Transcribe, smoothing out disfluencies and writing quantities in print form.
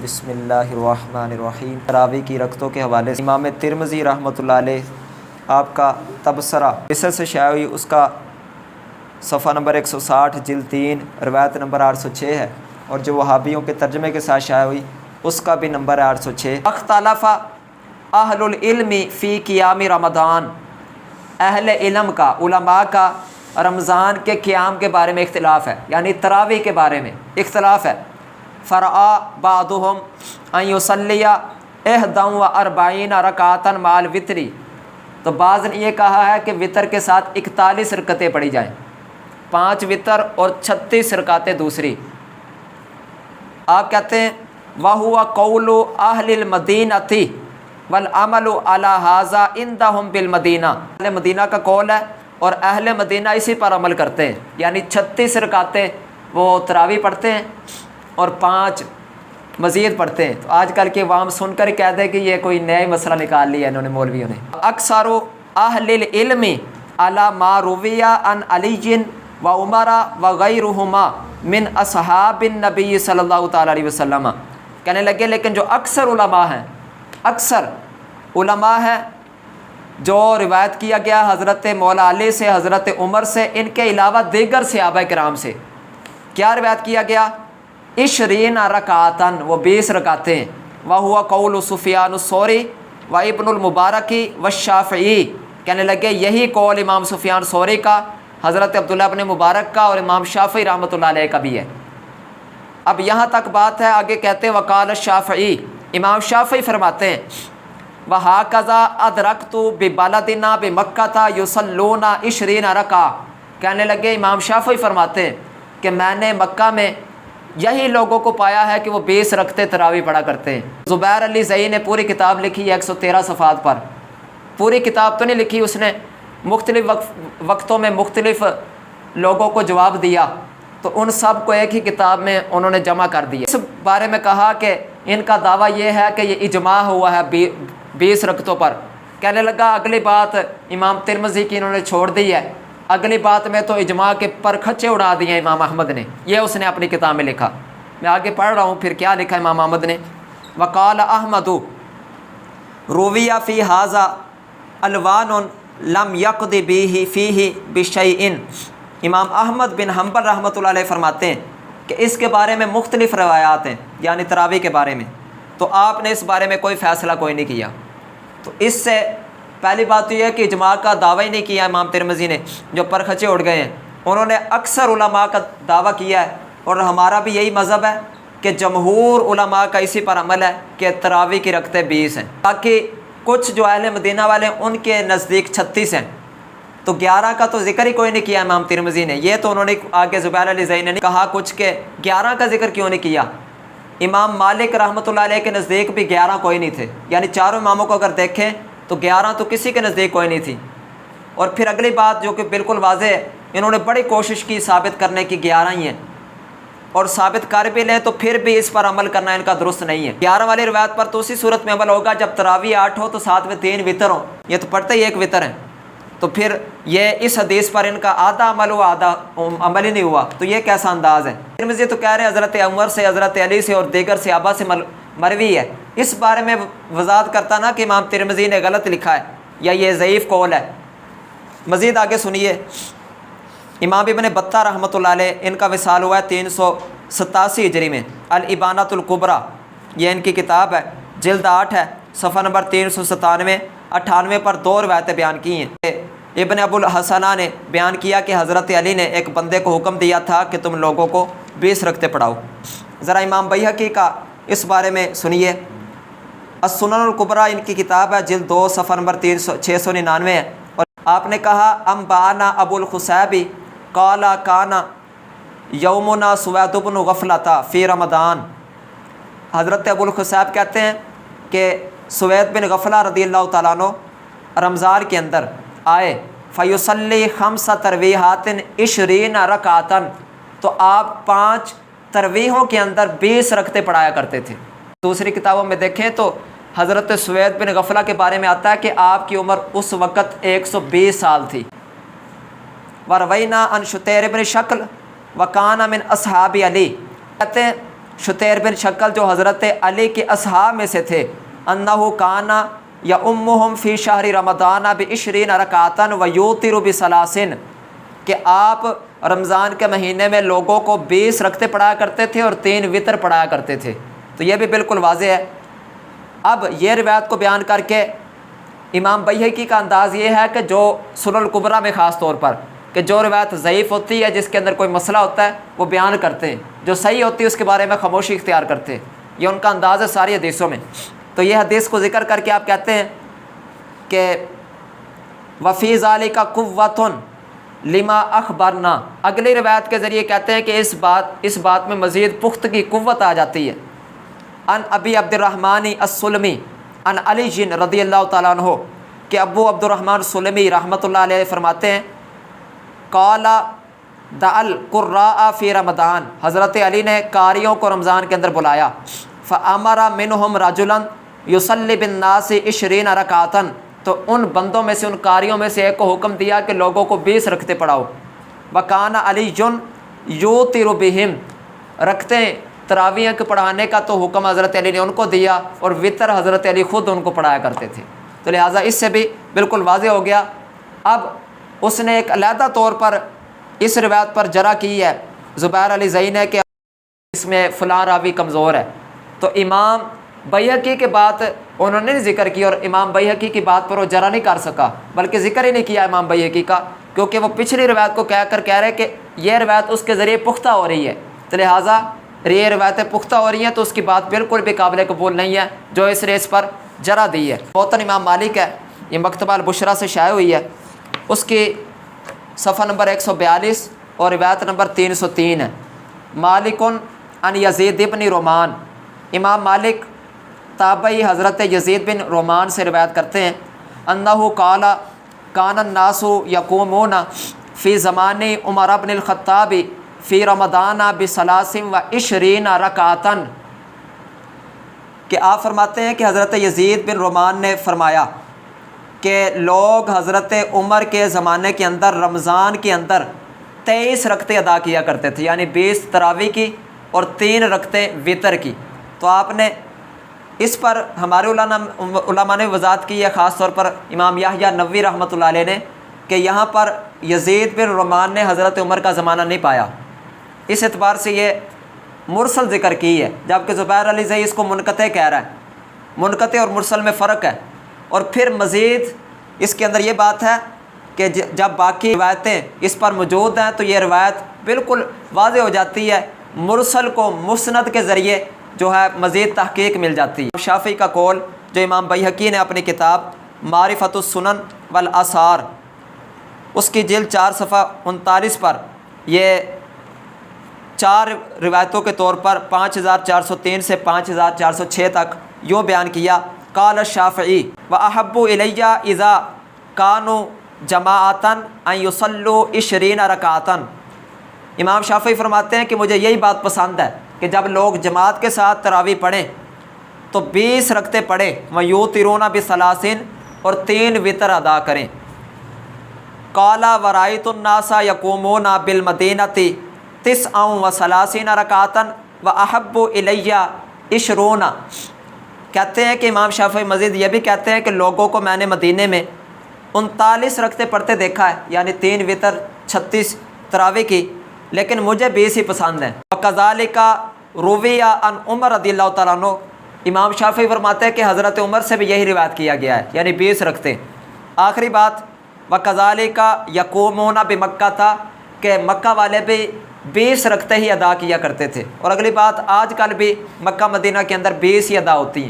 بسم اللہ الرحمن الرحیم۔ تراویح کی رکعتوں کے حوالے سے امام ترمذی رحمۃ اللہ علیہ آپ کا تبصرہ مصر سے شائع ہوئی، اس کا صفحہ نمبر 160 جلد 3 روایت نمبر 806 ہے، اور جو وہابیوں کے ترجمے کے ساتھ شائع ہوئی اس کا بھی نمبر ہے 806۔ اختلف اہل العلم فی قیام رمضان، اہل علم کا، علماء کا رمضان کے قیام کے بارے میں اختلاف ہے، یعنی تراویح کے بارے میں اختلاف ہے۔ فرآ بعضهم ان یصلی 41 رکعۃ مع الوتر، تو بعض نے یہ کہا ہے کہ وطر کے ساتھ 41 رکعتیں پڑھی جائیں، 5 وطر اور 36 رکعتیں دوسری۔ آپ کہتے ہیں وَهُوَ قَوْلُ أَهْلِ الْمَدِينَةِ وَالْعَمَلُ عَلَى هَذَا عِنْدَهُمْ بِالْمَدِينَةِ، اہل مدینہ کا قول ہے اور اہل مدینہ اسی پر عمل کرتے ہیں، یعنی 36 رکعتیں وہ تراویح پڑھتے ہیں اور 5 مزید پڑھتے ہیں۔ تو آج کل کے عوام سن کر کہہ دے کہ یہ کوئی نیا مسئلہ نکال لیا انہوں نے، مولویوں نے۔ اکثر اہل العلم علی ما روی عن علی و عمر و غیرہما من اصحاب النبی صلی اللہ تعالیٰ علیہ وسلم، کہنے لگے لیکن جو اکثر علماء ہیں، اکثر علماء ہیں جو روایت کیا گیا حضرت مولا علی سے، حضرت عمر سے، ان کے علاوہ دیگر صحابہ کرام سے، کیا روایت کیا گیا؟ 20 رکعتاً، وہ 20 رکعتیں۔ وَهُوَ قَوْلُ سفیان الثوری و ابن المبارک والشافعی، کہنے لگے یہی قول امام سفیان ثوری کا، حضرت عبداللہ ابن مبارک کا اور امام شافعی رحمۃ اللہ علیہ کا بھی ہے۔ اب یہاں تک بات ہے، آگے کہتے ہیں وقال الشافعی، امام شافعی فرماتے ہیں وَهَكَذَا أَدْرَكْتُ بِبَلَدِنَا بِمَكَّةَ يُصَلُّونَ 20 رکعہ، کہنے لگے امام شافعی فرماتے ہیں کہ میں نے مکہ میں یہی لوگوں کو پایا ہے کہ وہ 20 رکعتیں تراویح پڑھا کرتے ہیں۔ زبیر علی زئی نے پوری کتاب لکھی ہے 113 صفحات پر، پوری کتاب تو نہیں لکھی اس نے، مختلف وقتوں میں مختلف لوگوں کو جواب دیا تو ان سب کو ایک ہی کتاب میں انہوں نے جمع کر دیا۔ اس بارے میں کہا کہ ان کا دعویٰ یہ ہے کہ یہ اجماع ہوا ہے 20 رکعتوں پر۔ کہنے لگا اگلی بات امام ترمذی کی انہوں نے چھوڑ دی ہے، اگلی بات میں تو اجماع کے پر کھچے اڑا دیے امام احمد نے، یہ اس نے اپنی کتاب میں لکھا۔ میں آگے پڑھ رہا ہوں پھر کیا لکھا امام احمد نے۔ وقال احمد روی فی ھذا الوان لم یقض به فیہ بشیء، امام احمد بن حنبل رحمۃ اللہ علیہ فرماتے ہیں کہ اس کے بارے میں مختلف روایات ہیں، یعنی تراویح کے بارے میں، تو آپ نے اس بارے میں کوئی فیصلہ کوئی نہیں کیا۔ تو اس سے پہلی بات تو یہ ہے کہ اجماع کا دعویٰ ہی نہیں کیا امام ترمذی نے، جو پرخچے اڑ گئے ہیں، انہوں نے اکثر علماء کا دعویٰ کیا ہے، اور ہمارا بھی یہی مذہب ہے کہ جمہور علماء کا اسی پر عمل ہے کہ تراویح کی رکعتیں 20 ہیں۔ باقی کچھ جو اہل مدینہ والے ہیں ان کے نزدیک 36 ہیں، تو 11 کا تو ذکر ہی کوئی نہیں کیا امام ترمذی نے۔ یہ تو انہوں نے آگے زبیر علی زئی نے کہا کچھ کہ 11 کا ذکر کیوں نہیں کیا۔ امام مالک رحمۃ اللہ علیہ کے نزدیک بھی 11 کوئی نہیں تھے، یعنی چاروں اماموں کو اگر دیکھیں تو 11 تو کسی کے نزدیک کوئی نہیں تھی۔ اور پھر اگلی بات جو کہ بالکل واضح ہے، انہوں نے بڑی کوشش کی ثابت کرنے کی 11 ہی ہیں، اور ثابت کر بھی لیں تو پھر بھی اس پر عمل کرنا ان کا درست نہیں ہے۔ 11 والی روایت پر تو اسی صورت میں عمل ہوگا جب تراویح 8 ہو تو ساتھ میں 3 وطر ہوں، یہ تو پڑھتے ہی 1 وطر ہیں، تو پھر یہ اس حدیث پر ان کا آدھا عمل ہوا آدھا عمل ہی نہیں ہوا، تو یہ کیسا انداز ہے۔ ترمذی تو کہہ رہے ہیں حضرت عمر سے، حضرت علی سے اور دیگر صحابہ سے مروی ہے، اس بارے میں وضاحت کرتا نا کہ امام ترمذی نے غلط لکھا ہے یا یہ ضعیف قول ہے۔ مزید آگے سنیے، امام ابن بطہ رحمۃ اللہ علیہ، ان کا وصال ہوا ہے 387 ہجری میں، الابانۃ الکبریٰ، یہ ان کی کتاب ہے، جلد 8 ہے، صفحہ نمبر 397 98 پر 2 روایتیں بیان کی ہیں۔ ابن ابو الحسنہ نے بیان کیا کہ حضرت علی نے ایک بندے کو حکم دیا تھا کہ تم لوگوں کو 20 رکعتیں پڑھاؤ۔ ذرا امام بیہقی کا اس بارے میں سنیے، السنن الکبریٰ ان کی کتاب ہے، جلد 2 صفحہ نمبر 699 ہے، اور آپ نے کہا انبانا ابو الخصیب قال کان یومنا سوید بن غفلۃ فی رمضان، حضرت ابو الخصیب کہتے ہیں کہ سوید بن غفلہ رضی اللہ تعالیٰ عنہ رمضان کے اندر آئے، فیصلی 5 تراویحات 20 رکعتاً، تو آپ 5 تراویحوں کے اندر 20 رکعتیں پڑھایا کرتے تھے۔ دوسری کتابوں میں دیکھیں تو حضرت سوید بن غفلہ کے بارے میں آتا ہے کہ آپ کی عمر اس وقت 120 سال تھی۔ وروینا عن شتیر بن شکل وکان من اصحاب علی، کہتے ہیں شتیر بن شکل جو حضرت علی کے اصحاب میں سے تھے، انہ کانا یا امہم فی شہر رمضان ب20 رکعتاً ویوتر بثلاث، کہ آپ رمضان کے مہینے میں لوگوں کو 20 رکعتیں پڑھایا کرتے تھے اور 3 وطر پڑھایا کرتے تھے۔ تو یہ بھی بالکل واضح ہے۔ اب یہ روایت کو بیان کر کے امام بیہقی کا انداز یہ ہے کہ جو سنن الکبریٰ میں خاص طور پر کہ جو روایت ضعیف ہوتی ہے، جس کے اندر کوئی مسئلہ ہوتا ہے، وہ بیان کرتے ہیں، جو صحیح ہوتی ہے اس کے بارے میں خاموشی اختیار کرتے ہیں۔ یہ ان کا انداز ہے ساری حدیثوں میں۔ تو یہ حدیث کو ذکر کر کے آپ کہتے ہیں کہ وفی ذالک قوۃ لما اخبرنا، اگلی روایت کے ذریعے کہتے ہیں کہ اس بات میں مزید پختگی قوت آ جاتی ہے۔ ان ابی عبد الرحمن السلمی ان علی جن رضی اللہ تعالیٰ عنہ، کہ ابو عبد الرحمن سلمی رحمۃ اللہ علیہ فرماتے ہیں، قال دع القراء فی رمضان، حضرت علی نے قاریوں کو رمضان کے اندر بلایا، فامر منہم رجلا یصلی بالناس 20 رکعتاً، تو ان بندوں میں سے، ان قاریوں میں سے ایک کو حکم دیا کہ لوگوں کو 20 رکعتیں پڑھاؤ۔ وکان علی یوتر بہم، رکعتیں تراویح کے پڑھانے کا تو حکم حضرت علی نے ان کو دیا، اور وطر حضرت علی خود ان کو پڑھایا کرتے تھے۔ تو لہٰذا اس سے بھی بالکل واضح ہو گیا۔ اب اس نے ایک علیحدہ طور پر اس روایت پر جرح کی ہے زبیر علی زئی نے کہ اس میں فلاں راوی کمزور ہے، تو امام بیہقی کے بات انہوں نے ذکر کی، اور امام بیہقی کی بات پر وہ جرح نہیں کر سکا، بلکہ ذکر ہی نہیں کیا امام بیہقی کا، کیونکہ وہ پچھلی روایت کو کہہ رہے کہ یہ روایت اس کے ذریعے پختہ ہو رہی ہے، تو لہٰذا یہ روایتیں پختہ ہو رہی ہیں تو اس کی بات بالکل بھی قابل قبول نہیں ہے جو اس ریس پر جرح دی ہے۔ موطن امام مالک ہے، یہ مکتبہ البشریٰ سے شائع ہوئی ہے، اس کی صفحہ نمبر 142 اور روایت نمبر 303 ہے۔ مالک ان یزید بن رومان، امام مالک تابعی حضرت یزید بن رومان سے روایت کرتے ہیں، انہ قال کان الناس یقومون فی زمان عمر بن الخطاب فی رمضان ب23 رکعتاً، کہ آپ فرماتے ہیں کہ حضرت یزید بن رومان نے فرمایا کہ لوگ حضرت عمر کے زمانے کے اندر رمضان کے اندر 23 رکعتیں ادا کیا کرتے تھے، یعنی 20 تراویح کی اور 3 رکعتیں وطر کی۔ تو آپ نے اس پر ہمارے علماء نے وضاحت کی ہے، خاص طور پر امام یحییٰ نووی رحمۃ اللہ علیہ نے، کہ یہاں پر یزید بن رومان نے حضرت عمر کا زمانہ نہیں پایا، اس اعتبار سے یہ مرسل ذکر کی ہے، جبکہ زبیر علی زئی اس کو منقطع کہہ رہا ہے۔ منقطع اور مرسل میں فرق ہے، اور پھر مزید اس کے اندر یہ بات ہے کہ جب باقی روایتیں اس پر موجود ہیں تو یہ روایت بالکل واضح ہو جاتی ہے، مرسل کو مسند کے ذریعے جو ہے مزید تحقیق مل جاتی ہے۔ شافعی کا قول جو امام بیہقی نے اپنی کتاب معرفت السنن والآثار اس کی جلد 4 صفحہ 39 پر یہ 4 روایتوں کے طور پر 5403 سے 5406 تک یوں بیان کیا، قال الشافعی واحب الی اذا کانوا جماعتا ان یصلوا 20 رکعتا، امام شافعی فرماتے ہیں کہ مجھے یہی بات پسند ہے کہ جب لوگ جماعت کے ساتھ تراویح پڑھیں تو 20 رکعتیں پڑھیں، ویوترون ب23 اور 3 وطر ادا کریں۔ قال ورأیت الناس یقومون بالمدینۃ 39 رکعتا واحب الی 20، کہتے ہیں کہ امام شافعی مزید یہ بھی کہتے ہیں کہ لوگوں کو میں نے مدینے میں 39 رکعتیں پڑھتے دیکھا ہے، یعنی 3 وطر 36 تراویح کی، لیکن مجھے 20 ہی پسند ہیں۔ وکذالک روی عن عمر رضی اللہ تعالیٰ عنہ، امام شافعی فرماتے ہیں کہ حضرت عمر سے بھی یہی روایت کیا گیا ہے، یعنی 20 رکعتیں۔ آخری بات، وکذالک یقومون بمکہ تھا کہ مکہ والے بھی 20 رکعتیں ہی ادا کیا کرتے تھے، اور اگلی بات آج کل بھی مکہ مدینہ کے اندر 20 ہی ادا ہوتی ہیں۔